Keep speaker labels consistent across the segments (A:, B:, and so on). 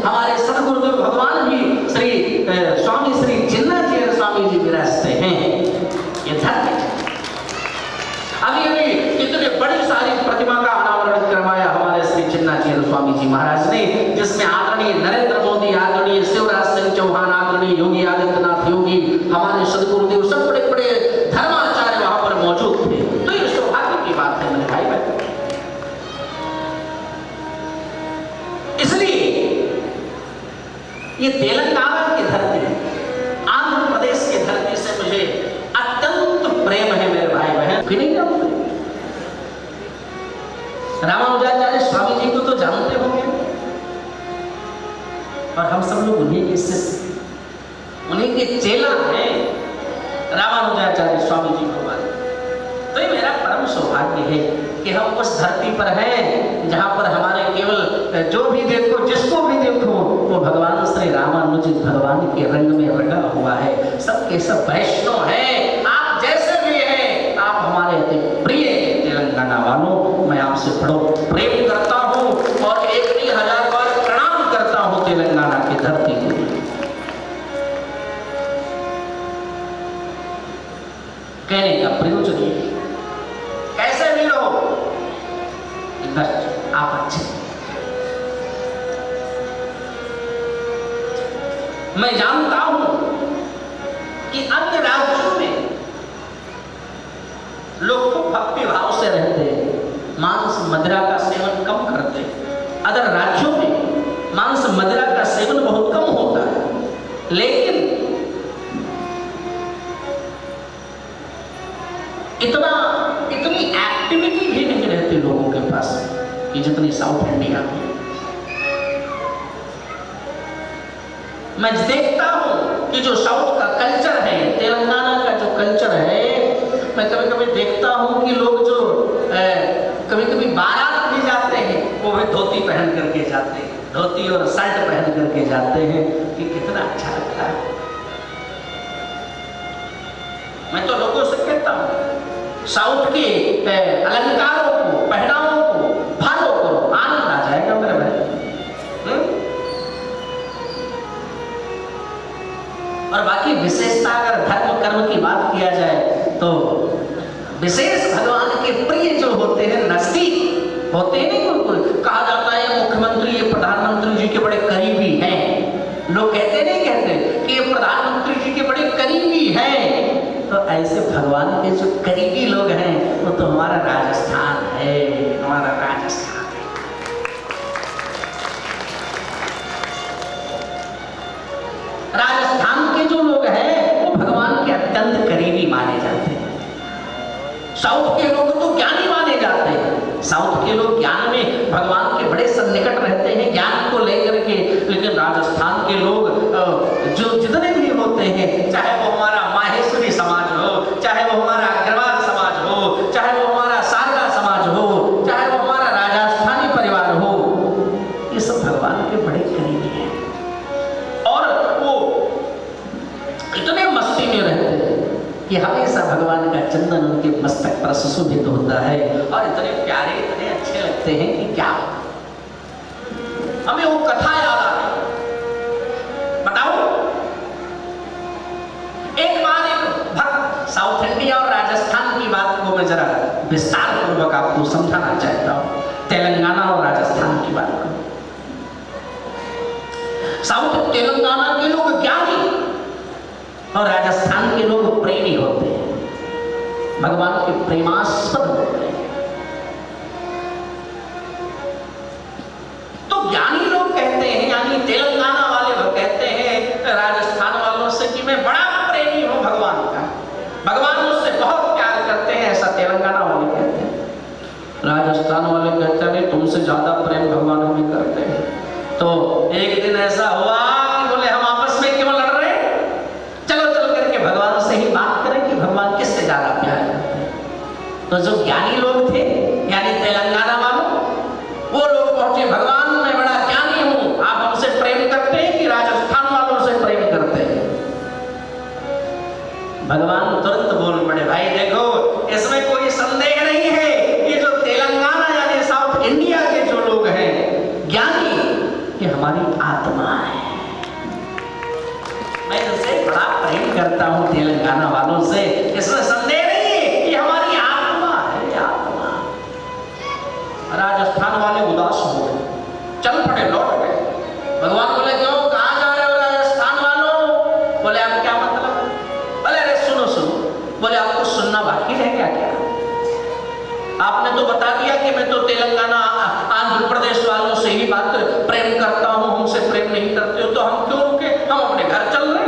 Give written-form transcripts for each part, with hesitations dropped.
A: हमारे सदगुरुदेव भगवान भी श्री स्वामी श्री चिन्नाचीर स्वामी जी विराजते हैं। ये धरती अभी कितने बड़ी सारी प्रतिमा का अनावरण करवाया हमारे श्री चिन्नाचीर स्वामी जी महाराज ने, जिसमें आदरणीय नरेंद्र मोदी, आदरणीय शिवराज सिंह चौहान, आदरणीय योगी आदित्यनाथ योगी, हमारे सदगुरुदेव, सब बड़े बड़े धर्माचार्य वहां पर मौजूद थे। तो ये सौभाग्य की बात है मेरे भाई बहन। इसलिए ये तेलंगाना की धरती, आंध्र प्रदेश की धरती से मुझे अत्यंत प्रेम है मेरे भाई बहन। कि नहीं जानते? रामानुजाचार्य स्वामी जी को तो जानते होंगे, और हम सब लोग उन्हीं के शिष्य, उन्हीं के चेला हैं, रामानुजाचार्य स्वामी जी को माने। तो ये मेरा परम सौभाग्य है कि हम उस धरती पर हैं जहां पर हमारे केवल जो भी देखो, जिसको भी देखो, वो भगवान श्री रामानुजित भगवान के रंग में रंगा हुआ है। सबके सब वैष्णव हैं, आप जैसे भी हैं, आप हमारे अति प्रिय तेलंगाना वालों। मैं आपसे बड़ो प्रेम करता हूं और 1000 बार प्रणाम करता हूं तेलंगाना की धरती को। कहने का प्रयोजन ये, कैसे भी रहो आप अच्छे। मैं जानता हूं कि अन्य राज्यों में लोग खूब भक्ति भाव से रहते हैं, मांस मदिरा का सेवन कम करते हैं। अदर राज्यों में मांस मदिरा का सेवन बहुत कम होता है, लेकिन इतनी एक्टिविटी भी नहीं रहती लोगों के पास कि जितनी साउथ इंडिया में। मैं देखता हूं कि जो साउथ का कल्चर है, तेलंगाना का जो कल्चर है, मैं कभी कभी देखता हूं कि लोग जो कभी कभी बारात भी जाते हैं, वो भी धोती पहन करके जाते हैं, धोती और शर्ट पहन करके जाते हैं, कि कितना अच्छा लगता है। मैं तो लोगों से कहता हूं, साउथ के अलंकारों को, पहनावों को फॉलो करो, आनंद आ जाएगा मेरे भाई। और बाकी विशेषता, अगर धर्म कर्म की बात किया जाए तो विशेष भगवान के प्रिय जो होते हैं, नजदीक होते हैं। नहीं, कोई कहा जाता है मुख्यमंत्री ये प्रधानमंत्री जी के बड़े करीबी हैं, लोग कहते नहीं कहते कि ये प्रधानमंत्री जी के बड़े करीबी हैं। तो ऐसे भगवान के जो करीबी लोग हैं, वो तो हमारा राजस्थान है, हमारा राजस्थान है। राजस्थान के जो लोग हैं, वो भगवान के अत्यंत करीबी माने जाते हैं। साउथ के लोग तो ज्ञानी माने जाते हैं, साउथ के लोग ज्ञान में भगवान के बड़े सन्निकट रहते हैं, ज्ञान को लेकर के। लेकिन राजस्थान के लोग जो जितने भी होते हैं, चाहे वो हमारा माहेश्वरी समाज हो, चाहे वो हमारा अग्रवाल समाज हो, चाहे वो हमारा सारदा समाज हो, चाहे वो हमारा राजस्थानी परिवार हो, ये सब भगवान के बड़े करीबी हैं। और वो इतने मस्ती में रहते हैं कि हमेशा भगवान का चंदन उनके मस्तक पर सुशोभित होता है, और इतने प्यारे, इतने अच्छे लगते हैं कि क्या हमें वो कथा याद आ गई। बताओ, एक बार एक भक्त, साउथ इंडिया और राजस्थान की बात को मैं जरा विस्तार पूर्वक आपको समझाना चाहता हूं, तेलंगाना और राजस्थान की बात को। साउथ तेलंगाना के लोग ज्ञानी और राजस्थान के लोग प्रेमी होते हैं, भगवान के प्रेमास्पद होते हैं। तो ज्ञानी लोग कहते हैं, यानी तेलंगाना वाले लोग कहते हैं राजस्थान वालों से कि मैं बड़ा प्रेमी हूं भगवान का, भगवान मुझसे बहुत प्यार करते हैं, ऐसा तेलंगाना वाले कहते हैं। राजस्थान वाले कहते हैं तुमसे ज्यादा प्रेम भगवान हमें करते हैं। तो एक दिन ऐसा हुआ कि बोले हम आपस में क्यों लड़ रहे हैं, चलो चल करके भगवान से ही बात करें कि भगवान किससे ज्यादा प्यार करते हैं। तो जो ज्ञानी लोग थे, यानी तेलंगाना वालों, वो लोग पहुंचे, भगवान मैं बड़ा ज्ञानी हूं, आप हमसे प्रेम करते हैं कि राजस्थान वालों से प्रेम करते हैं। भगवान तुरंत बोल पड़े, भाई देखो इसमें कोई संदेह नहीं है, ये जो तेलंगाना यानी साउथ इंडिया के जो लोग हैं ज्ञानी, ये हमारी आत्मा है। मैं इनसे बड़ा प्रेम करता हूं तेलंगाना वालों से, इसमें संदेह नहीं है, ये हमारी आत्मा है, आत्मा। राजस्थान वाले उदास हो गए, चल पड़े, लौट गए। भगवान बोले क्यों, कहां जा रहे हो राजस्थान वालों? बोले आप क्या मतलब? बोले अरे सुनो सुनो। बोले आपको सुनना बाकी रह गया क्या? आपने तो बता दिया कि मैं तो तेलंगाना आंध्र प्रदेश वालों से ही बात प्रेम करता हूं, हमसे प्रेम नहीं करते हो, तो हम क्यों रुके, हम अपने घर चल रहे।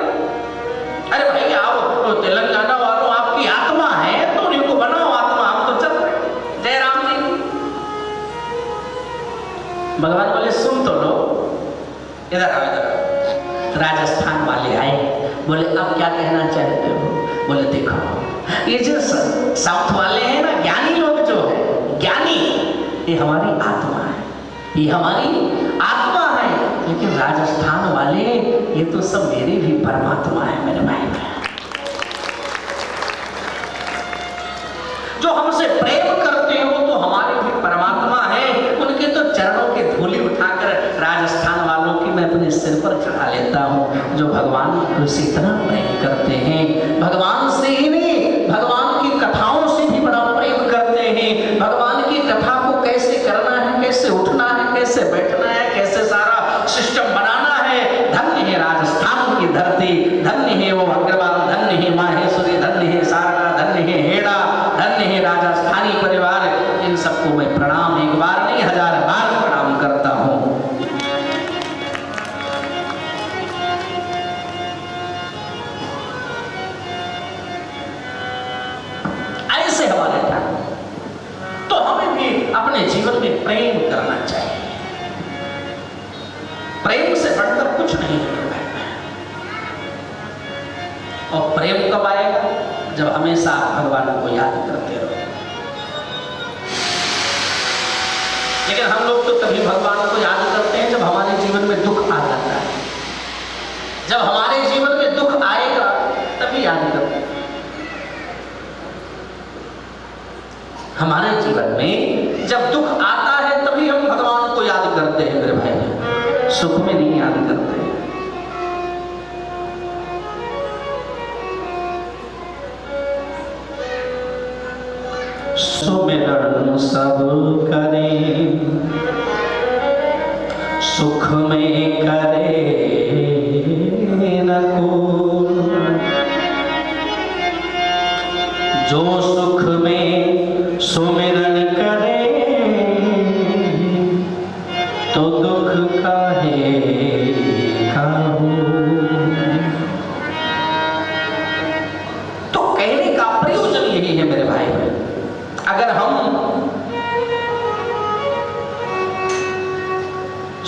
A: अरे भाई आओ, तो तेलंगाना वालों आपकी आत्मा है तो उन्हीं को बनाओ आत्मा, हम तो चल रहे। जय राम जी। भगवान बोले सुन तो लो, इधर आओ इधर आओ। राजस्थान वाले आए, बोले अब क्या कहना चाहते हो? बोले देखो ये जो साउथ वाले हैं ना, ज्ञानी लोग जो है, ज्ञानी, ये हमारी आत्मा है, ये हमारी आत्मा है। लेकिन राजस्थान वाले ये तो सब मेरी भी परमात्मा है मेरे भाई। जो हमसे प्रेम करते हो तो हमारी भी परमात्मा है। उनके तो चरणों के धूली उठाकर राजस्थान वालों की मैं अपने सिर पर चढ़ा लेता हूँ, जो भगवान को इसी तरह प्रेम करते हैं। भगवान से ही नहीं, भगवान की कथाओं से भी बड़ा प्रेम करते हैं। भगवान की कथा को कैसे करना है, कैसे उठना है, कैसे बैठना है, कैसे सारा सिस्टम बनाना है। धन्य है राजस्थान की धरती, धन्य है वो अग्रवाल, धन्य है माहेश्वरी, धन्य है शारदा, धन्य है हेड़ा, धन्य है राजस्थानी परिवार। इन सबको मैं प्रणाम एक बार नहीं 1000 बार प्रणाम करता हूं। ऐसे हमारे था, तो हमें भी अपने जीवन में प्रेम करना चाहिए। प्रेम से बढ़कर कुछ नहीं है। और प्रेम कब आएगा? जब हमेशा भगवान को याद करते रहो। लेकिन हम लोग तो तभी भगवान को याद करते हैं जब हमारे जीवन में दुख आ जाता है। जब हमारे जीवन में दुख आएगा तभी याद करते हैं। हमारे जीवन में जब दुख आता है तभी हम भगवान को याद करते हैं मेरे भाई, सुख में नहीं याद करते। सुमिरन सब करें, सुख में करे न कोई, जो सुख में सुमिरन करे तो दुख काहे काहू। तो कहने का प्रयोजन यही है मेरे भाई, अगर हम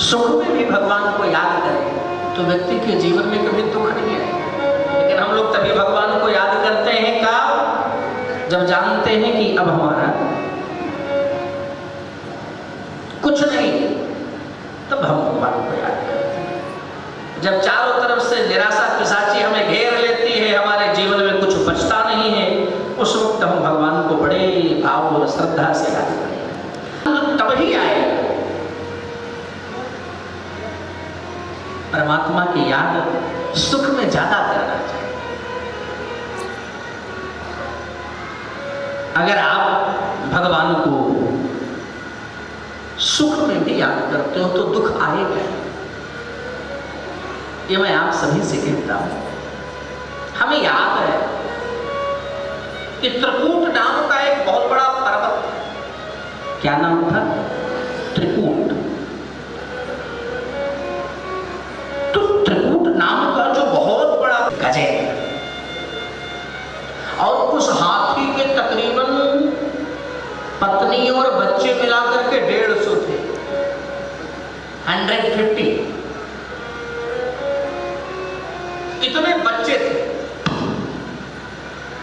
A: सुख में भी भगवान को याद करें तो व्यक्ति के जीवन में कभी दुख नहीं आएगा। लेकिन हम लोग तभी भगवान को याद करते हैं कब? जब जानते हैं कि अब हमारा कुछ नहीं, तब हम भगवान को याद करते हैं। जब चारों तरफ से निराशा पिशाची हमें घेर लेती है, हमारे जीवन में कुछ बचता नहीं है, उस वक्त हम भगवान को बड़े भाव और श्रद्धा से याद करें। तभी आए परमात्मा की याद सुख में ज्यादा करना चाहिए। अगर आप भगवान को सुख में भी याद करते हो तो दुख आएगा। ये मैं आप सभी से कहता हूं। हमें याद है कि त्रिकूट नाम का एक बहुत बड़ा पर्वत था। क्या नाम था? त्रिकूट। तो त्रिकूट नाम का जो बहुत बड़ा गजेंद्र, और उस हाथी के तकरीबन पत्नी और बच्चे मिलाकर के 150 थे, 150 इतने बच्चे थे।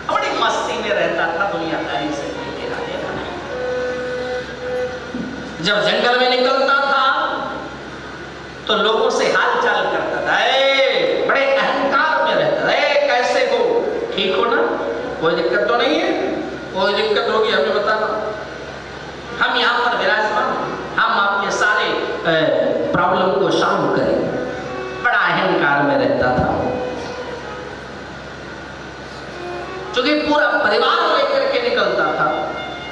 A: बड़ी मस्ती में रहता था, दुनियादारी से लेना देना नहीं। जब जंगल में निकलता था तो लोगों से हाल चाल करता था, बड़े अहंकार में रहता था, कैसे हो, ठीक हो ना, कोई दिक्कत तो नहीं है? कोई दिक्कत होगी हमें बताना, हम यहाँ पर विराजमान, हम आपके सारे प्रॉब्लम को सॉल्व करें।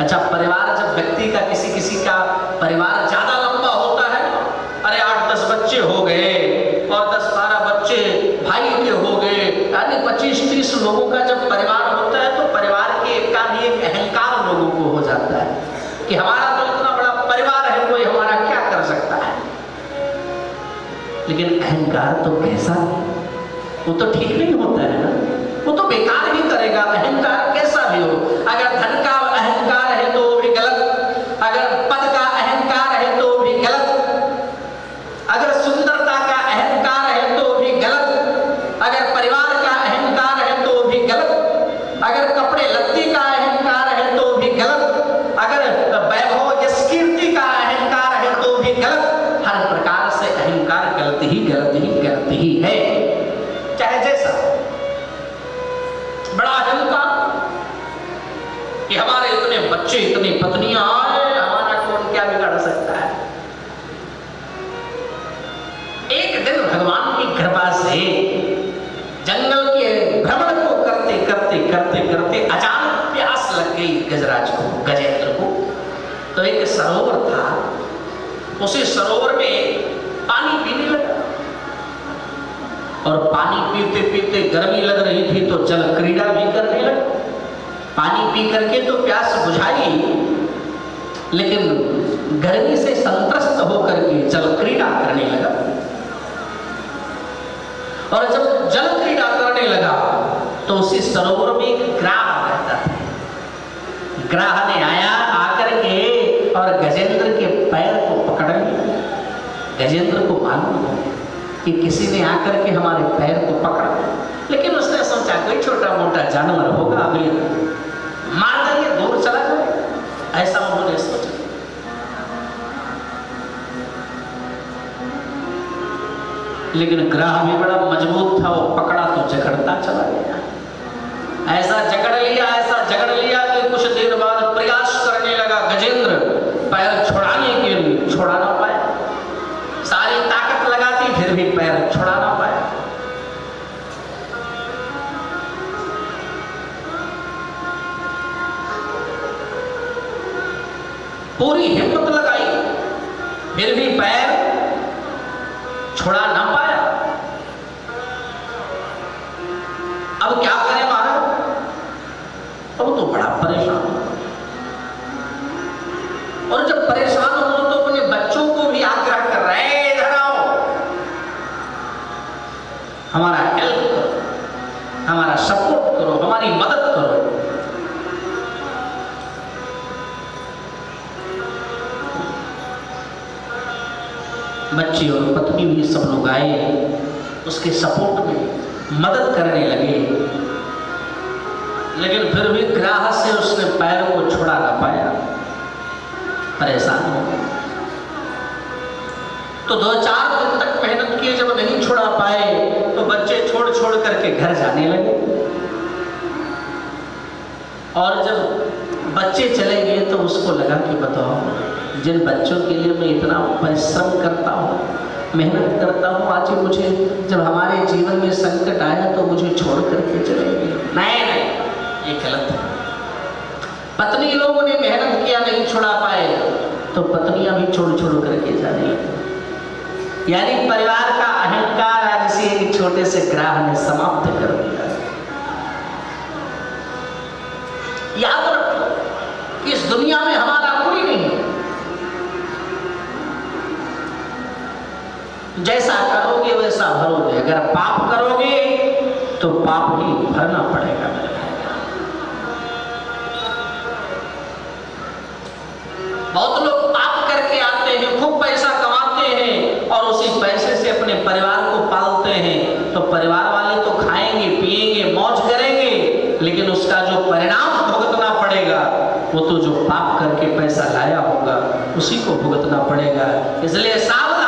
A: अच्छा, परिवार जब व्यक्ति का किसी का परिवार ज्यादा लंबा होता है, अरे 8-10 बच्चे हो गए और 10-12 बच्चे भाई के हो गए, यानी 25-30 लोगों का जब परिवार होता है तो परिवार का भी एक अहंकार लोगों को हो जाता है कि हमारा तो इतना बड़ा परिवार है, कोई हमारा क्या कर सकता है। लेकिन अहंकार तो कैसा है, वो तो ठीक नहीं होता है ना, वो तो बेकार ही करेगा। अहंकार कैसा भी हो, अगर धन का अहंकार है तो वो भी गलत, अगर पद का अहंकार है तो भी गलत, अगर सुंदरता का अहंकार है तो भी गलत, अगर परिवार का अहंकार है तो भी गलत, अगर कपड़े लत्ते का अहंकार है तो भी गलत, अगर वैभव यश कीर्ति का अहंकार है तो भी गलत। हर प्रकार से अहंकार गलत ही है, चाहे जैसा। बड़ा अहंकार कि हमारे इतने बच्चे, इतनी पत्नियां आए, हमारा कौन क्या बिगाड़ सकता है। एक दिन भगवान की कृपा से जंगल के भ्रमण को करते अचानक प्यास लग गई गजराज को, गजेंद्र को। तो एक सरोवर था, उसी सरोवर में पानी पीने लगा और पानी पीते पीते गर्मी लग रही थी तो जल क्रीड़ा भी करने लगा। पानी पी करके तो प्यास बुझाई, लेकिन गर्मी से संत्रस्त होकर के जल क्रीड़ा करने लगा। और जब जल क्रीड़ा करने लगा तो उसी सरोवर में एक ग्राह रहता था। ग्राह ने आया, आकर के और गजेंद्र के पैर को पकड़ लिया। गजेंद्र को मालूम है कि किसी ने आकर के हमारे पैर को पकड़ा, लेकिन उसने सोचा कोई छोटा मोटा जानवर होगा, अभी मार देंगे, दूर चला जाए, ऐसा उन्होंने सोचा। लेकिन ग्राह भी बड़ा मजबूत था, वो पकड़ा तो जकड़ता चला गया। ऐसा जकड़ लिया कि कुछ देर बाद प्रयास करने लगा गजेंद्र पैर छुड़ाने के लिए, छुड़ा ना पाया। सारी ताकत लगाती फिर भी पैर छुड़ा ना पाया। पूरी हिम्मत लगाई फिर भी पैर छुड़ा ना पाया। अब क्या करें महाराज? अब तो बड़ा परेशान हो, और जब परेशान हो तो अपने बच्चों को भी आग्रह कर रहे हैं, इधर आओ, हमारा हेल्प करो, हमारा सपोर्ट करो, हमारी मदद करो। बच्चे और पत्नी भी सब लोग आए, उसके सपोर्ट में मदद करने लगे, लेकिन फिर भी ग्राह से उसने पैर को छुड़ा ना पाया। परेशान हो गए तो 2-4 दिन तक मेहनत किए, जब नहीं छुड़ा पाए तो बच्चे छोड़ करके घर जाने लगे। और जब बच्चे चले गए तो उसको लगा कि बताओ, जिन बच्चों के लिए मैं इतना परिश्रम करता हूँ, मेहनत करता हूँ, आज मुझे जब हमारे जीवन में संकट आया तो मुझे छोड़ करके चले गए। नहीं, ये गलत है। पत्नी लोगों ने मेहनत किया, नहीं छुड़ा पाए तो पत्नियां भी छोड़ करके जाने लगी। यानी परिवार का अहंकार आज इसी एक छोटे से ग्राह ने समाप्त कर दिया। याद रखो कि इस दुनिया में हमारा कोई नहीं है। जैसा करोगे वैसा भरोगे। अगर पाप करोगे तो पाप ही भरना पड़ेगा। बहुत लोग पाप करके आते हैं, खूब पैसा कमाते हैं और उसी पैसे से अपने परिवार को पालते हैं। तो परिवार वाले तो खाएंगे, पिएंगे, मौज करेंगे, लेकिन उसका जो परिणाम भुगतना पड़ेगा वो तो जो पाप करके पैसा लाया होगा उसी को भुगतना पड़ेगा। इसलिए सावधान,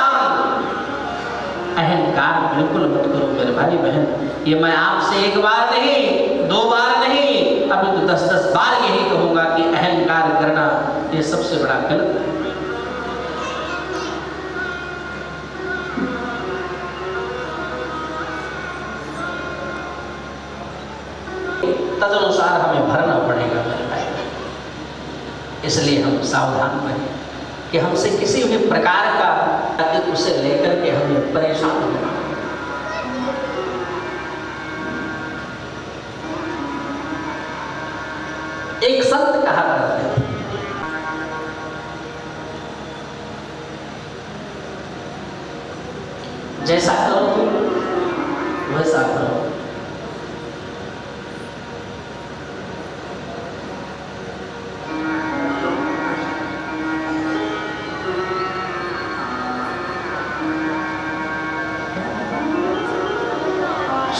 A: अहंकार बिल्कुल मत करो मेरे भाई बहन। ये मैं आपसे एक बार नहीं, 2 बार नहीं, अभी तो 10-10 बार यही कहूंगा कि अहंकार करना ये सबसे बड़ा गलत है। तदनुसार हमें भरना पड़ेगा मेरे भाई। इसलिए हम सावधान रहें कि हमसे किसी भी प्रकार का उसे लेकर के हमें परेशान होना। एक संत कहा करते थे, जैसा करो वैसा करो,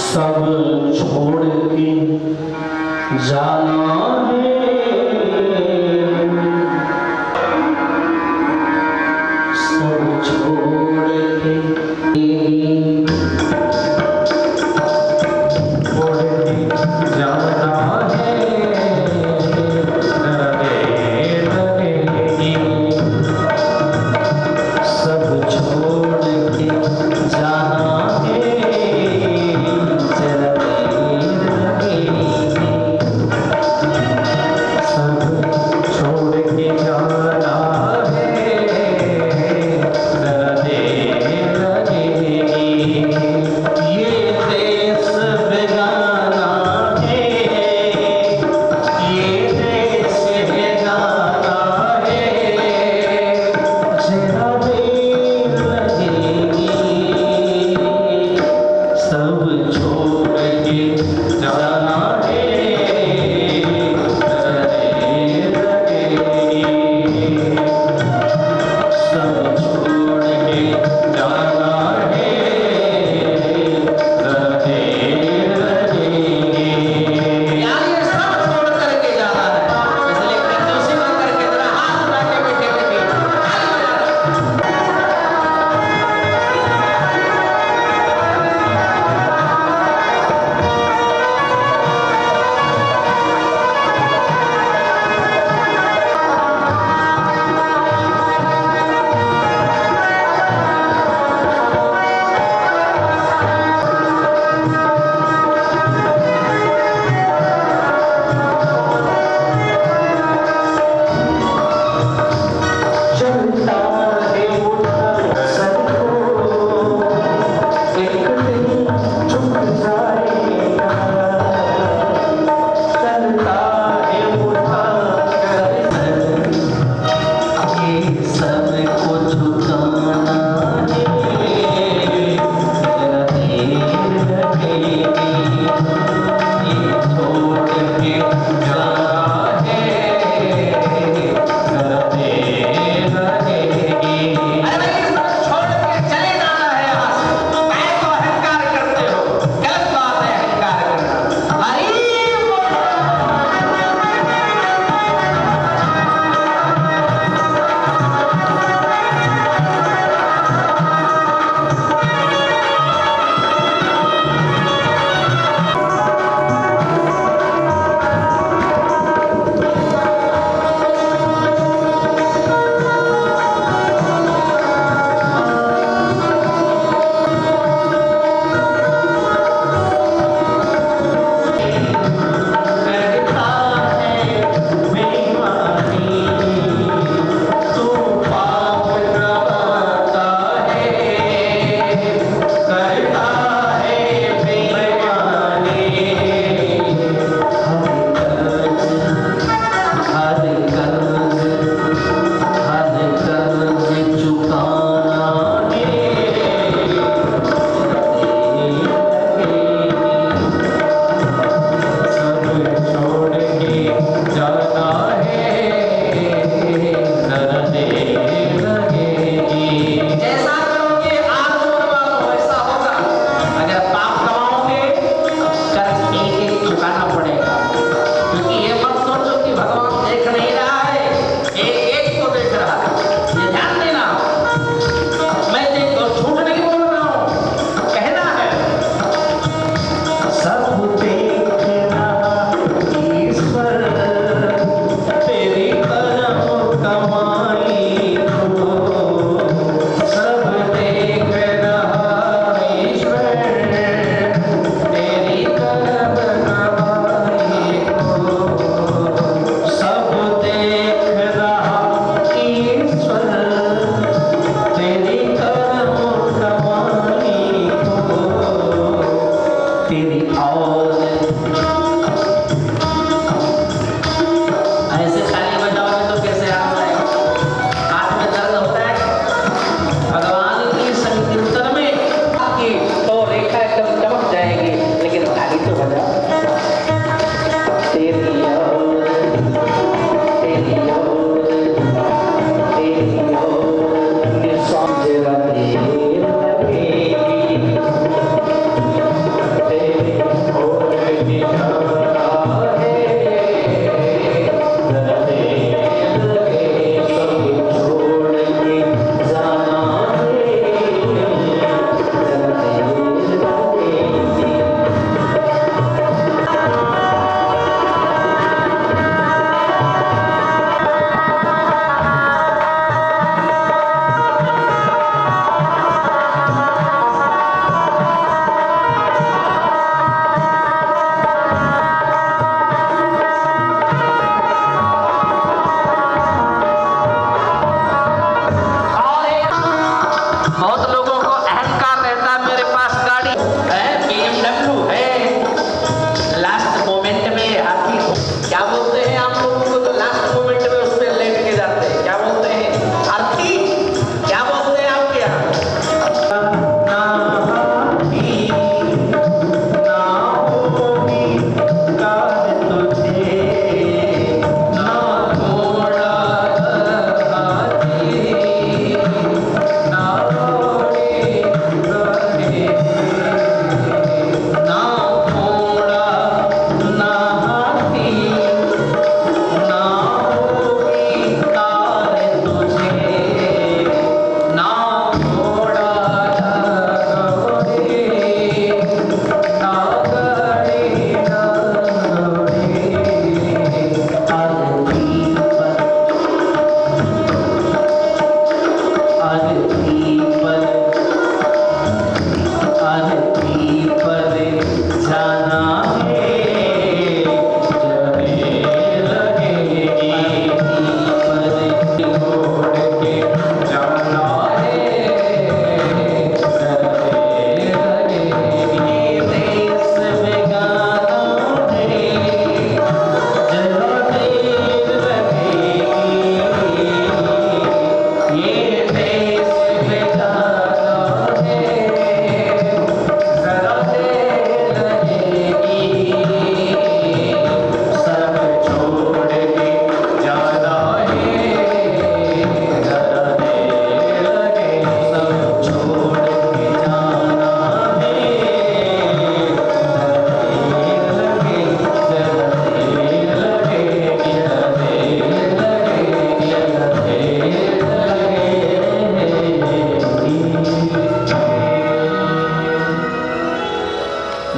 B: सब छोड़ के जाना है, सब छोड़ के जाना है, सब छोड़ के जाना है,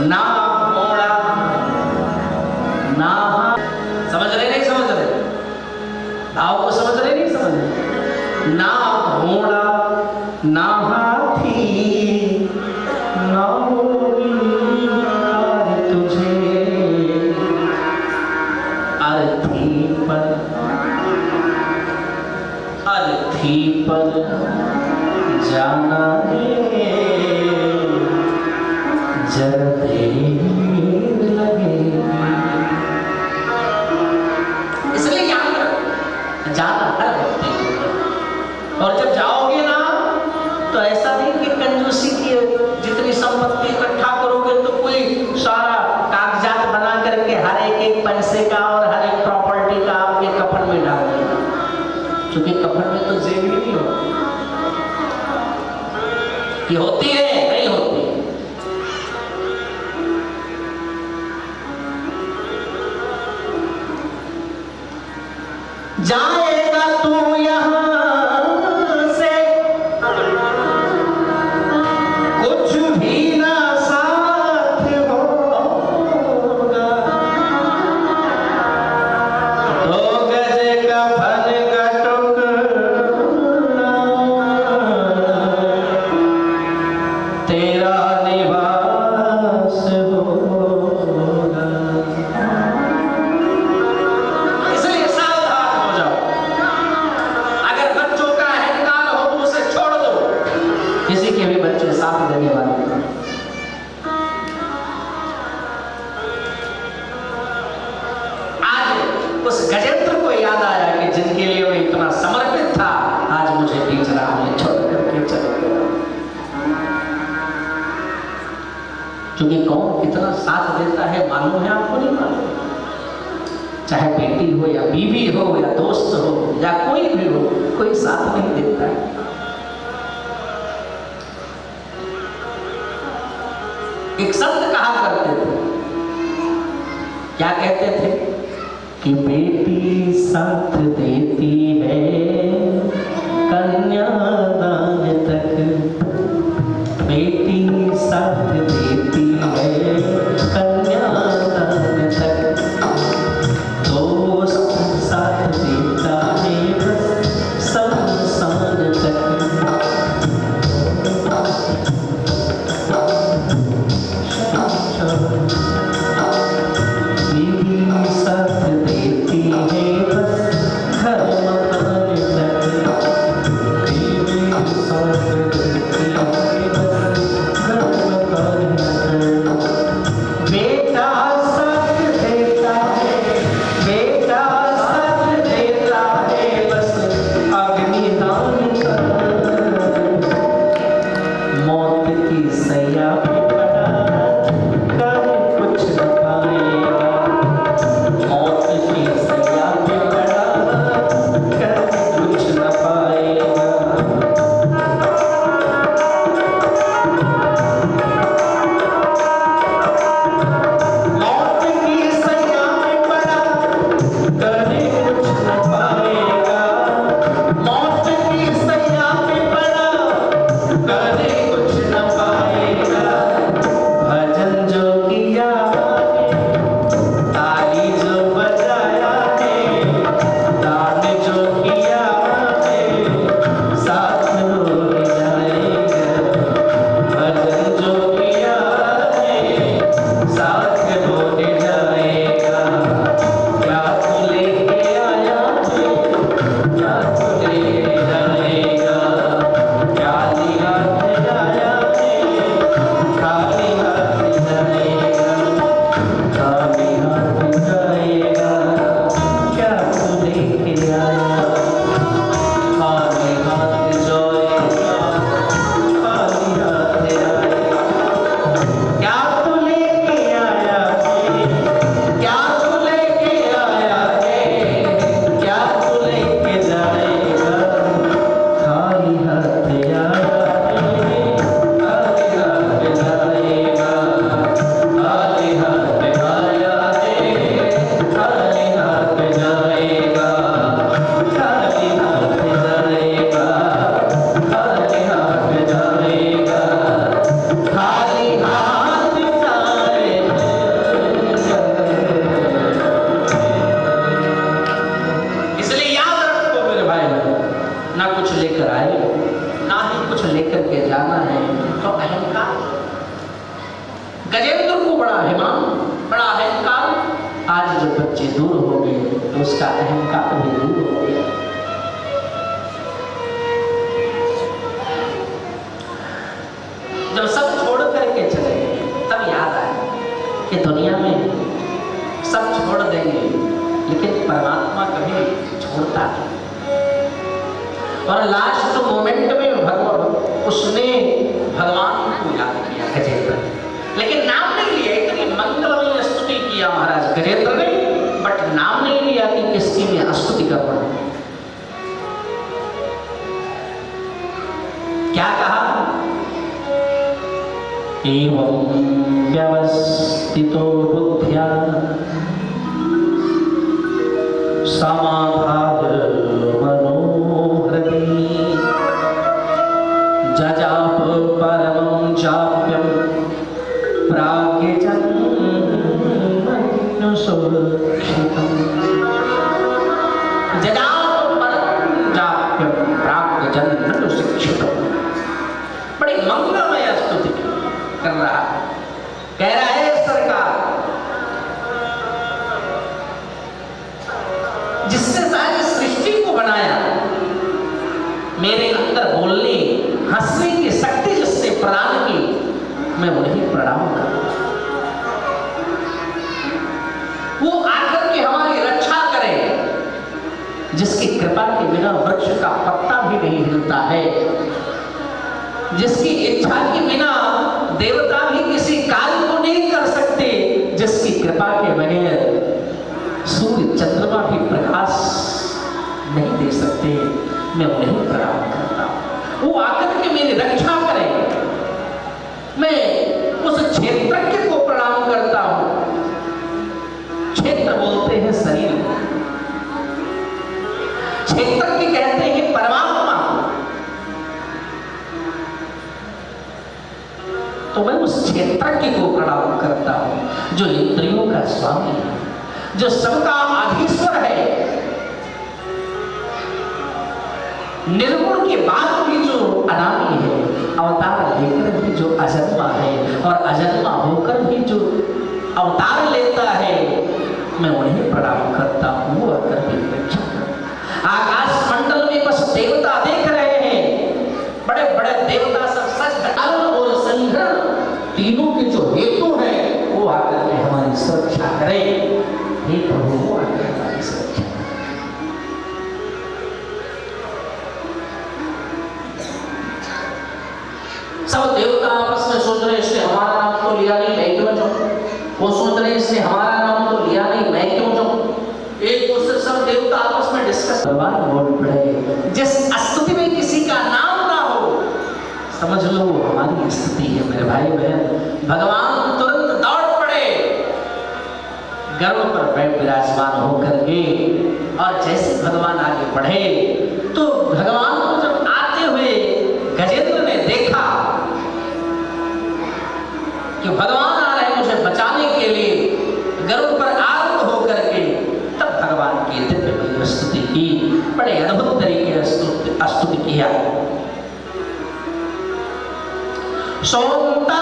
A: ना घोड़ा ना, समझ रहे नहीं समझ रहे, भाव को समझ रहे नहीं समझ रहे, ना घोड़ा ना हाथी ना तुझे अर्थी पर जाना है, जरा देर लगेगी। इसलिए याद रखो जाना हर व्यक्ति को, और जब जाओगे ना तो ऐसा नहीं कि कंजूसी की जितनी संपत्ति इकट्ठा करोगे तो कोई सारा कागजात बना करके हर एक पैसे का और हर एक प्रॉपर्टी का आपके कफन में डाल देगा, क्योंकि कफन में तो जेब ही नहीं होती। ये होती है नहीं होती। जाएगा तू यहाँ से कुछ भी ना साथ होगा, तो गज कफन का टुकड़ा तेरा निवास होगा। इसलिए सावधान हो जाओ। अगर बच्चों का अहंकार हो तो उसे छोड़ दो, किसी के भी बच्चे साथ देने वाले हैं। आज उस गजेंद्र को याद आया कि जिनके लिए वो इतना समर्पित था, आज मुझे बीच राह में छोड़ करके चले गए। क्योंकि कौन कितना साथ देता है मालूम है आपको? नहीं मालूम। चाहे बेटी हो या बीवी हो या दोस्त हो या कोई भी हो, कोई साथ नहीं देता है। एक संत कहा करते थे, क्या कहते थे कि बेटी साथ देती है कन्यादान तक, बेटी साथ देती है कन्यादान तक, दोस्त साथ देता है बस संसार तक। बीवी साथ देती है बस घर मकान तक, बड़ा अहंकार, आज जब बच्चे दूर हो गए तो उसका अहंकार भी दूर हो गया। जब सब छोड़ करके चले तब याद आया कि दुनिया में सब छोड़ देंगे लेकिन परमात्मा कभी छोड़ता नहीं। और लास्ट मोमेंट में भगवान उसने भगवान को याद किया गजेंद्र, लेकिन नाम नहीं लिया। इतनी मंगलमय स्तुति किया महाराज गजेंद्र ने, बट नाम नहीं लिया कि किसकी मैं स्तुति कर रहा हूं। क्या कहा? एवं व्यवस्थितो बुद्ध्या समाधाय मनोहृदि जजाप परमं जाप्यं प्राज्ञजन्मनुसुरक्षितम्। जजाप परमं जाप्यं प्राज्ञजन्मनुसुरक्षितम्। बड़ी मंगलमय स्तुति कर रहा है। कह रहा है सरकार, जिससे सारी सृष्टि को बनाया, मेरे अंदर बोलने हंसने की शक्ति जिससे प्रदान की, मैं उन्हें प्रणाम करता हूं। वो आकर के हमारी रक्षा करे, जिसकी कृपा के बिना वृक्ष का पत्ता भी नहीं हिलता है, जिसकी इच्छा के बिना देवता भी किसी कार्य को नहीं कर सकते, जिसकी कृपा के बगैर सूर्य चंद्रमा भी प्रकाश नहीं दे सकते, मैं उन्हें प्रणाम करता हूं। वो आकर के मेरी रक्षा करें। मैं उस क्षेत्रज्ञ को प्रणाम करता हूं। क्षेत्र बोलते हैं शरीर, क्षेत्रज्ञ कहते हैं परमात्मा। तो मैं उस क्षेत्रज्ञ को प्रणाम करता हूं जो इंद्रियों का स्वामी है, जो सबका अधीश्वर है, निर्गुण के बाद भी जो अनामी है, अवतार लेकर भी जो अजन्मा है, और अजन्मा होकर भी जो अवतार लेता है, मैं उन्हें प्रणाम करता हूं। वो आकर के रक्षा करता। आकाश मंडल में बस देवता देख रहे हैं, बड़े बड़े देवता सब सच धर्म और संग्रह तीनों के जो हेतु है, वो आकर के हमारी सुरक्षा करे। हे प्रभु, वो आकर हमारी सुरक्षा करे। सब देवता आपस में सोच रहे इसने हमारा नाम तो लिया नहीं, मैं क्यों जाऊं। वो सोच रहे इसने हमारा नाम तो लिया नहीं, मैं क्यों जाऊं। एक दूसरे सब देवता आपस में डिस्कस बोल पड़े। जिस स्तुति में किसी का नाम ना हो, समझ लो वो हमारी स्तुति है। मेरे भाई बहन, भगवान तुरंत दौड़ पड़े गर्व पर विराजमान होकर के, और जैसे भगवान आगे बढ़े तो भगवान को जब आते हुए गजेंद्र ने देखा कि भगवान आ रहे मुझे बचाने के लिए, गर्व पर आरूढ़ होकर के, तब भगवान की दिव्य स्तुति की। बड़े अद्भुत तरीके स्तुति किया। सोमता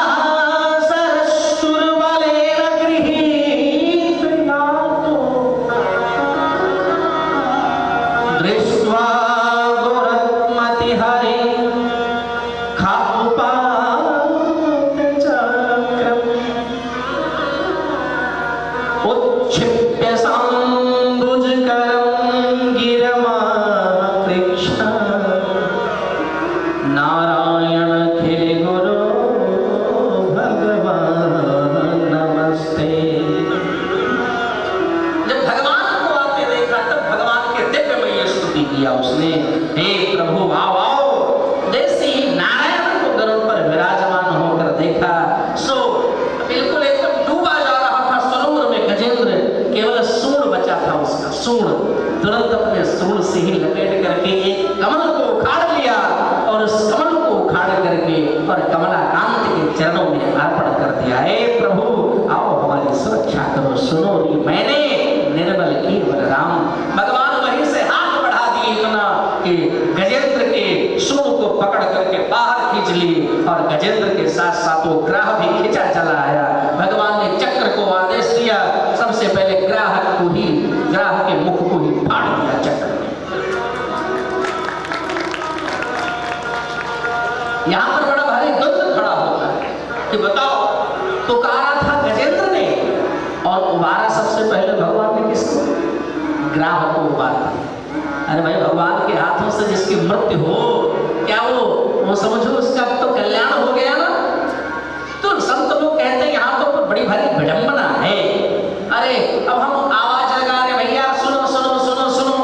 A: तुरंत अपने सूंड से ही लपेट करके एक कमल को उखाड़ लिया, और उस कमल को उखाड़ करके और कमलाकांत के चरणों में अर्पण कर दिया। हे प्रभु, आओ हमारी सुरक्षा करो, सुनो ये मैंने निर्मल केवल राम। भगवान वहीं से हाथ बढ़ा दिए इतना कि गजेंद्र के सूंड को पकड़ करके बाहर खींच लिए, और गजेंद्र के साथ साथ वो ग्राह भी खींचा चला आया। भगवान ने चक्र को आदेश दिया, यहां पर बड़ा भारी द्वंद्व खड़ा होता है कि बताओ, पुकारा था गजेंद्र ने और उबारा सबसे पहले भगवान ने किसको? ग्राह को उबारा। अरे भाई, भगवान के हाथों से जिसकी मृत्यु हो, क्या वो समझो उसका तो कल्याण हो गया ना। तो संत लोग कहते हैं यहाँ तो बड़ी भारी विडंबना है। अरे अब हम आवाज लगा रहे, भैया सुनो सुनो सुनो सुनो,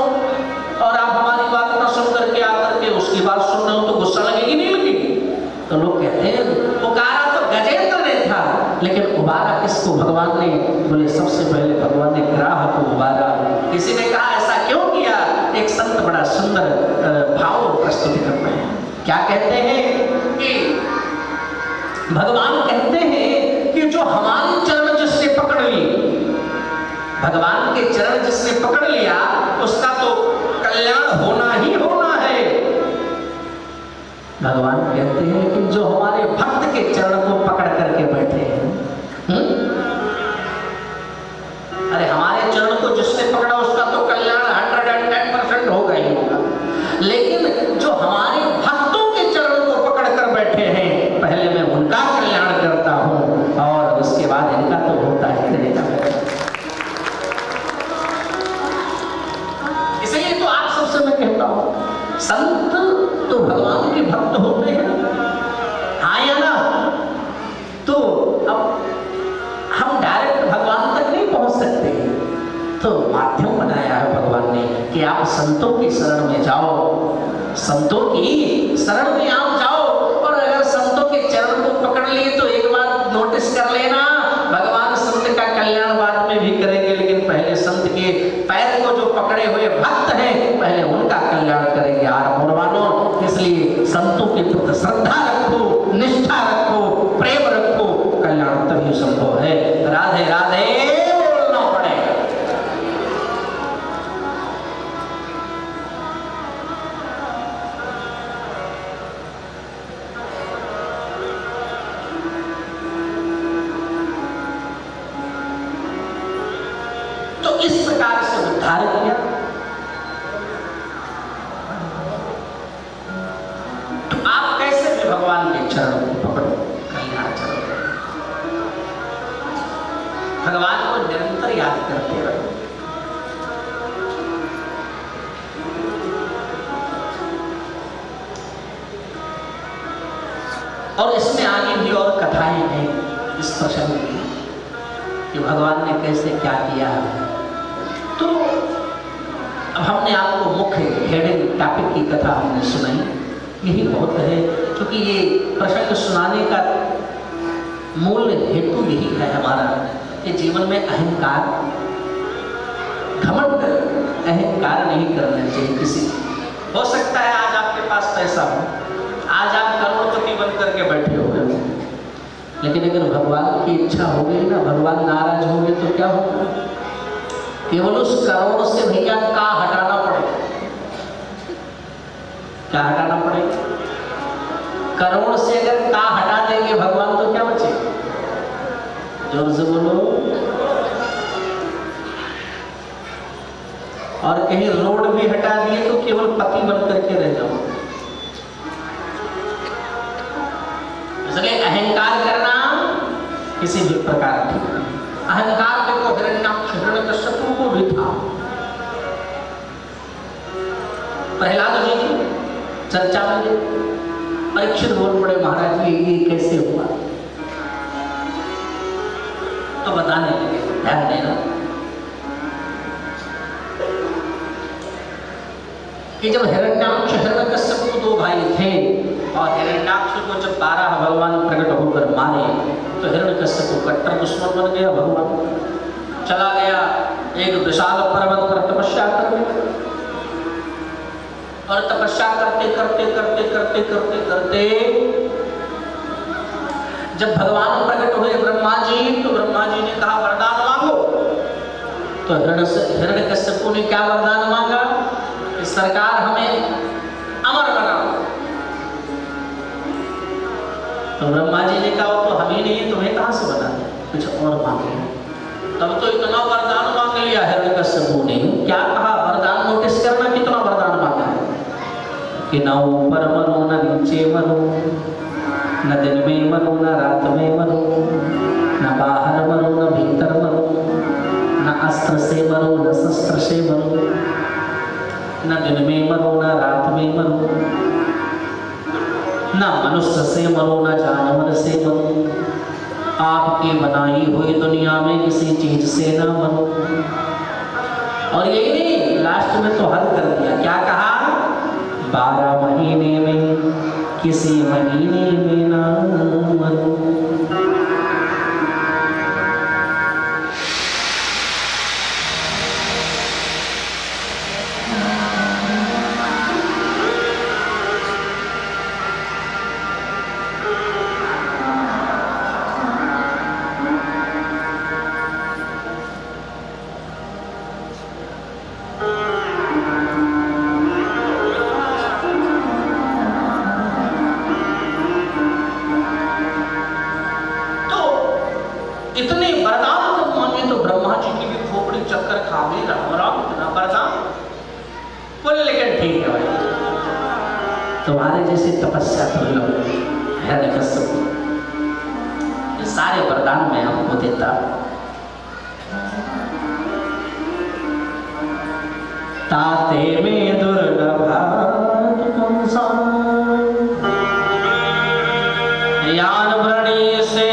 A: और आप हमारी बात ना सुन करके आकर के उसकी बात सुन रहे हो तो गुस्सा लगेगी नहीं लगेगी? तो लोग कहते हैं पुकारा तो गजेंद्र ने था, लेकिन उबारा किसको भगवान ने? बोले सबसे पहले भगवान ने ग्राह को उबारा। किसी ने कहा ऐसा क्यों किया? एक संत बड़ा सुंदर भाव प्रस्तुत कर रहे हैं। क्या कहते हैं कि भगवान कहते हैं कि जो हमारे चरण जिसने पकड़ ली, भगवान के चरण जिसने पकड़ लिया उसका तो कल्याण होना ही होना है। भगवान कहते हैं कि जो हमारे भक्त के चरण को पकड़ करके बैठे हैं, अरे हमारे चरण को जिसने पकड़ा उसका तो कल्याण 110% होगा ही होगा। लेकिन जो हमारे भक्तों के चरण को पकड़ कर बैठे हैं, पहले मैं उनका कल्याण करता हूं और उसके बाद इनका तो होता है रहेगा। इसलिए तो आप सबसे मैं कहता हूं, संत तो भगवान के भक्त होते हैं, हाँ या ना? तो अब हम डायरेक्ट भगवान तक नहीं पहुंच सकते, तो माध्यम बनाया है भगवान ने कि आप संतों की शरण में जाओ, संतों की शरण में आप जाओ। और अगर संतों के चरण को पकड़ लिए तो एक बात नोटिस कर लेना, भगवान संत का कल्याण बाद में भी करेंगे, लेकिन पहले संत के पैर को जो पकड़े हुए भक्त हैं, पहले उनका कल्याण करेंगे। और मानो, इसलिए संतों के प्रति श्रद्धा रखो, निष्ठा रखो, प्रेम रखो, कल्याण तभी संभव है। राधे राधे बोलना पड़ेगा। तो इस प्रकार से उद्धार किया। तो आप कैसे भी भगवान के चरणों को पकड़ो, कल्याण चरण, भगवान को निरंतर याद करते रहो। और इसमें आगे भी और कथाएं हैं इस प्रसंग की कि भगवान ने कैसे क्या किया है। तो अब हमने आपको मुख्य हेडिंग टॉपिक की कथा हमने सुनाई, यही बहुत है, क्योंकि ये प्रसंग सुनाने का मूल हेतु यही है हमारा कि जीवन में अहंकार, घमंड, अहंकार नहीं करना चाहिए किसी। हो सकता है आज आपके पास पैसा हो, आज आप करोड़पति बन करके बैठे हो गए, लेकिन अगर भगवान की इच्छा हो गई ना, भगवान नाराज हो गए तो क्या होगा? केवल उस करोड़ से भैया का हटाना पड़ेगा। क्या हटाना पड़ेगा? करोड़ से अगर का हटा देंगे भगवान तो क्या बचेगा? जोर से बोलो। और कहीं रोड भी हटा दिए तो केवल पति बन करके रह जाओ। इसलिए अहंकार करना किसी भी प्रकार ठीक नहीं। अहंकार देखो हिरण्यकश्यप को भी था। प्रहलाद जी की चर्चा में परीक्षित बोल पड़े, महाराज जी ये कैसे हुआ? तो बताने लगे, ध्यान देना कि जब हिरण्याक्ष हिरण्यकश्यप दो भाई थे और हिरण्याक्ष को जब 12 भगवान प्रकट होकर मारे तो हिरण्यकश्यप को कट्टर दुश्मन बन गया। भगवान चला गया एक विशाल पर्वत पर तपस्या करने, और तपस्या करते करते करते करते करते करते जब भगवान प्रकट हुए ब्रह्मा जी, तो ब्रह्मा जी ने कहा वरदान मांगो। तो हिरण्यकश्यप ने क्या वरदान मांगा कि सरकार हमें अमर बनाओ। तो ब्रह्मा जी ने कहा तो हमें नहीं, तुम्हें कहां से बना, कुछ और मांगे। तब तो इतना वरदान मांग लिया हिरण्यकश्यप ने। क्या कहा? वरदान नोटिस करना, कितना वरदान मांगा है। कि न ऊपर मरो न नीचे मरो, न दिन में मरो न रात में मरो, न बाहर मरो न भीतर मरो, न अस्त्र से मरो न शस्त्र से मरो, न दिन में मरो न रात में मरो, न मनुष्य से मरो न जानवर से मरो, आपकी बनाई हुई दुनिया में किसी चीज से न मरो। और यही नहीं, लास्ट में तो हद कर दिया, क्या कहा? 12 महीने में किसी महीने में ना मरो। इतने वरदान जब मांगे तो ब्रह्मा जी की भी खोपड़ी चक्कर खा गई। राम राम, इतना वरदान बोले, लेकिन ठीक है भाई, तुम्हारे जैसे तपस्या कर लो है कश्यप, ये सारे वरदान मैं आपको देता। ताते में दुर्लभा यान व्रणी से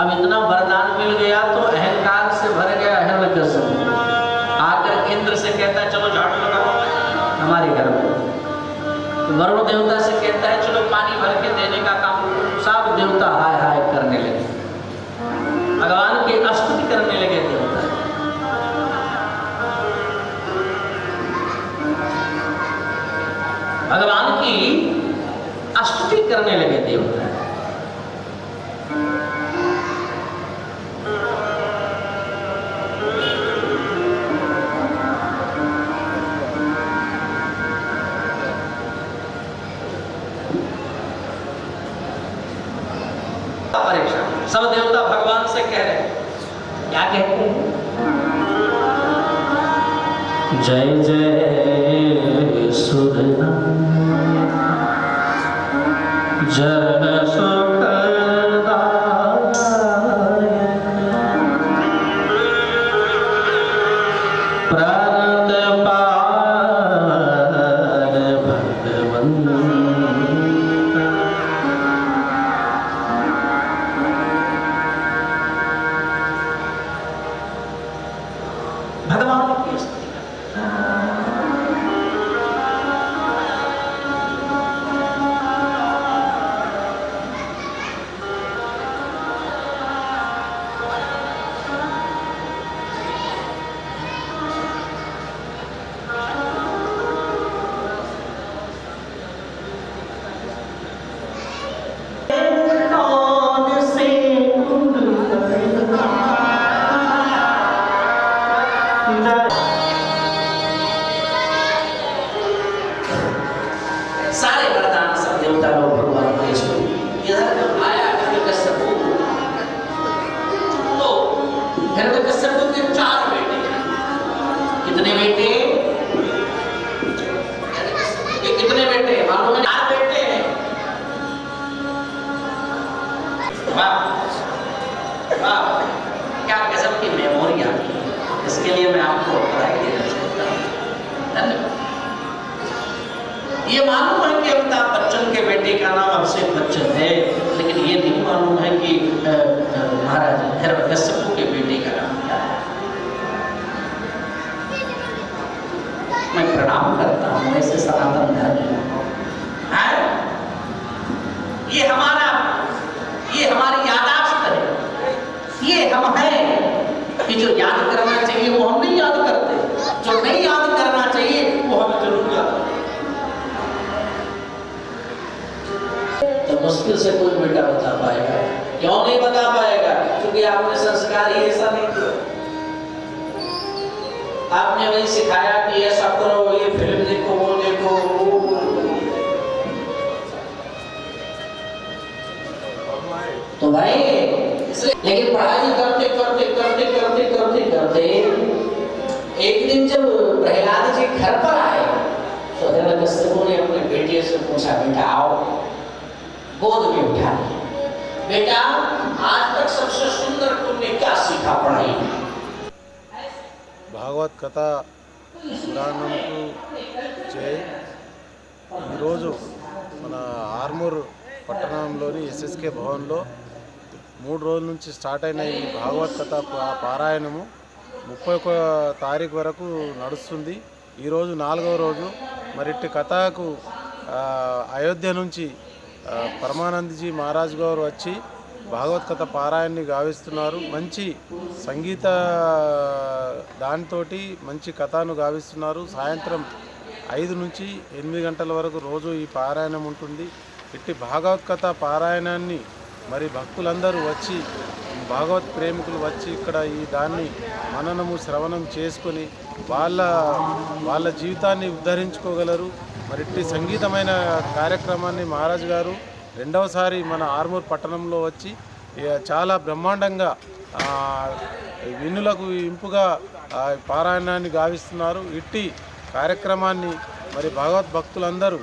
A: अब इतना वरदान मिल गया तो अहंकार से भर गया हिरण्यकश्यप, आकर इंद्र से कहता है चलो झाड़ू लगाओ हमारे घर में। वरुण देवता से कहता है चलो पानी भर के देने का काम। सब देवता हाय हाय करने लगे, भगवान की स्तुति करने लगे देवता। भगवान की स्तुति करने लगे देवता। सब देवता भगवान से कह रहे हैं, क्या कहते हैं? जय जय सुरना जन सुखदायक, प्रणत पार भगवंत। भगवान की स्तुति सारे वरदान सब देवता लोग भगवान को स्तुति। इधर जब आया हिरण्यकश्यप तो हिरण्यकश्यप के 4 बेटे। कितने बेटे? कितने बेटे मालूम है? 4 बेटे हैं। वाह वाह, क्या गजब की मेमोरी आपकी। इसके लिए मैं आपको बधाई देना चाहता हूँ, धन्यवाद। ये मालूम है कि अमिताभ बच्चन के बेटे का नाम अभिषेक बच्चन है, लेकिन ये नहीं मालूम है कि महाराज हिरण्यकश्यप के बेटे का नाम क्या है। मैं प्रणाम करता हूँ ऐसे सनातन धर्म है। ये हमारी यादाश्त है, ये हम हैं कि जो याद करना चाहिए वो हम नहीं याद करते, जो नहीं याद करना चाहिए वो हमें जरूर याद करते। तो मुश्किल से कोई बेटा बता पाएगा। क्यों नहीं बता पाएगा? क्योंकि आपने संस्कार ही ऐसा नहीं किया। आपने वही सिखाया कि ऐसा करो, ये फिल्म देखो, वो देखो, तो भाई इसलिए, लेकिन पढ़ाई करते करते करते करते करते करते एक दिन जब प्रहलाद जी घर पर आए तो हिरण्यकश्यप ने अपने बेटे से पूछा, बेटा आओ, गोद में उठा लिया। बेटा आज तक सबसे सुंदर तुमने क्या सीखा पढ़ाई में?
C: భాగవత్ కథ పురాణంకు జై. ఈరోజు మన ఆర్మూర్ పట్టణంలోని ఎస్ఎస్కే భవన్లో 3 రోజుల నుంచి స్టార్ట్ అయిన ఈ భాగవత్ కథ పారాయణము 31 తారీఖు వరకు నడుస్తుంది. ఈరోజు 4వ రోజు. మరిట్టి కథకు అయోధ్య నుంచి పరమానందజీ మహారాజ్ గారు వచ్చి భాగవత్ కథ పారాయణని గావిస్తున్నారు. మంచి సంగీత దానితోటి మంచి కథను గావిస్తున్నారు. సాయంత్రం 5 నుంచి 8 గంటల వరకు రోజు ఈ పారాయణం ఉంటుంది. ఇట్టి భాగవత్ కథ పారాయణాన్ని మరి భక్తులందరూ వచ్చి, భాగవత్ ప్రేమికులు వచ్చి ఇక్కడ ఈ దాన్ని మననము శ్రవణం చేసుకొని వాళ్ళ జీవితాన్ని ఉద్ధరించుకోగలరు. మరి ఇట్టి సంగీతమైన కార్యక్రమాన్ని మహారాజ్ గారు 2వసారి మన ఆర్మూర్ పట్టణంలో వచ్చి చాలా బ్రహ్మాండంగా విన్నులకు ఇంపుగా పారాయణాన్ని గావిస్తున్నారు. ఇట్టి కార్యక్రమాన్ని మరి భగవత్ భక్తులందరూ,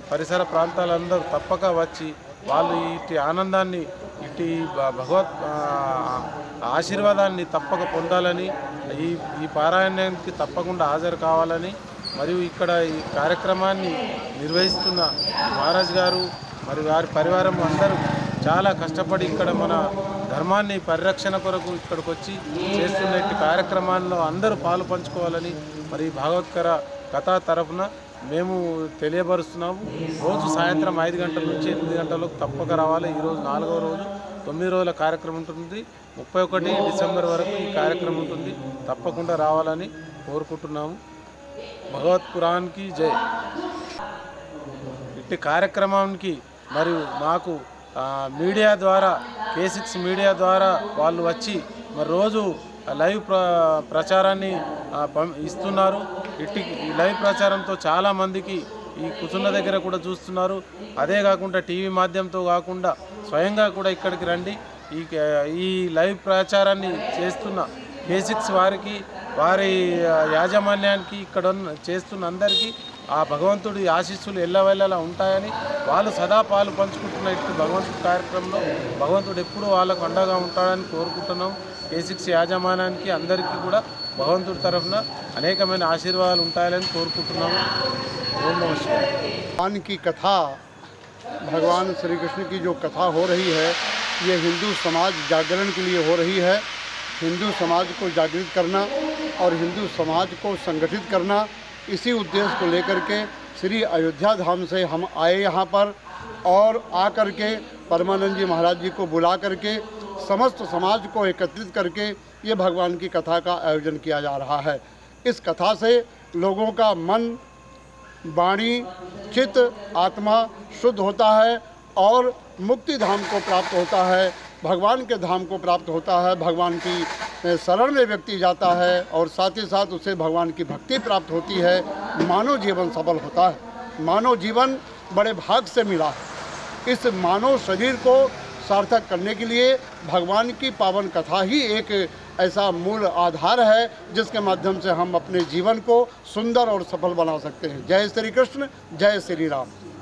C: పరిసర ప్రాంతాలందరూ తప్పక వచ్చి వాళ్ళు ఇట్టి ఆనందాన్ని, ఇట్టి భగవత్ ఆశీర్వాదాన్ని తప్పక పొందాలని, ఈ పారాయణానికి తప్పకుండా హాజరు కావాలని, మరియు ఇక్కడ ఈ కార్యక్రమాన్ని నిర్వహిస్తున్న మహారాజ్ గారు మరి వారి పరివారం అందరూ చాలా కష్టపడి ఇక్కడ మన ధర్మాన్ని పరిరక్షణ కొరకు ఇక్కడికి వచ్చి చేస్తున్న ఇట్టి కార్యక్రమాల్లో అందరూ పాలు పంచుకోవాలని మరి భాగవత్కర కథా తరఫున మేము తెలియపరుస్తున్నాము. రోజు సాయంత్రం 5 గంటల నుంచి 8 గంటలకు తప్పక రావాలి. ఈరోజు 4వ రోజు, 9 రోజుల కార్యక్రమం ఉంటుంది. 31 డిసెంబర్ వరకు ఈ కార్యక్రమం ఉంటుంది. తప్పకుండా రావాలని కోరుకుంటున్నాము. భగవత్ పురాణ్కి జై. ఇట్టి కార్యక్రమానికి మరియు మాకు మీడియా ద్వారా, K6 మీడియా ద్వారా వాళ్ళు వచ్చి మరి రోజు లైవ్ ప్రచారాన్ని ఇస్తున్నారు. ఇట్టి లైవ్ ప్రచారంతో చాలామందికి ఈ కుసున్న దగ్గర కూడా చూస్తున్నారు. అదే కాకుండా టీవీ మాధ్యమంతో కాకుండా స్వయంగా కూడా ఇక్కడికి రండి. ఈ లైవ్ ప్రచారాన్ని చేస్తున్న K6 వారికి, వారి యాజమాన్యానికి, ఇక్కడ చేస్తున్న అందరికీ ఆ భగవంతుడి ఆశీస్సులు ఎల్లవెల్లలా ఉంటాయని, వాళ్ళు సదా పాలు పంచుకుంటున్న ఇటు భగవంతుడి కార్యక్రమంలో భగవంతుడు ఎప్పుడూ వాళ్ళకు అండగా ఉంటాడని కోరుకుంటున్నాం. K6 యాజమాన్యానికి అందరికీ కూడా భగవంతుడి తరఫున అనేకమైన ఆశీర్వాదాలు ఉంటాయని కోరుకుంటున్నాము. ఓం నమః శివాయ.
D: भगवान की कथा, भगवान श्री कृष्ण की जो कथा हो रही है, ये हिंदू समाज जागरण के लिए हो रही है. हिंदू समाज को जागृत करना और हिंदू समाज को संगठित करना, इसी उद्देश्य को लेकर के श्री अयोध्या धाम से हम आए यहाँ पर, और आकर के परमानंद जी महाराज जी को बुला करके समस्त समाज को एकत्रित करके ये भगवान की कथा का आयोजन किया जा रहा है. इस कथा से लोगों का मन, वाणी, चित्त, आत्मा शुद्ध होता है और मुक्ति धाम को प्राप्त होता है, भगवान के धाम को प्राप्त होता है. भगवान की शरण में व्यक्ति जाता है और साथ ही साथ उसे भगवान की भक्ति प्राप्त होती है. मानव जीवन सफल होता है. मानव जीवन बड़े भाग से मिला है. इस मानव शरीर को सार्थक करने के लिए भगवान की पावन कथा ही एक ऐसा मूल आधार है जिसके माध्यम से हम अपने जीवन को सुंदर और सफल बना सकते हैं. जय श्री कृष्ण, जय श्री राम.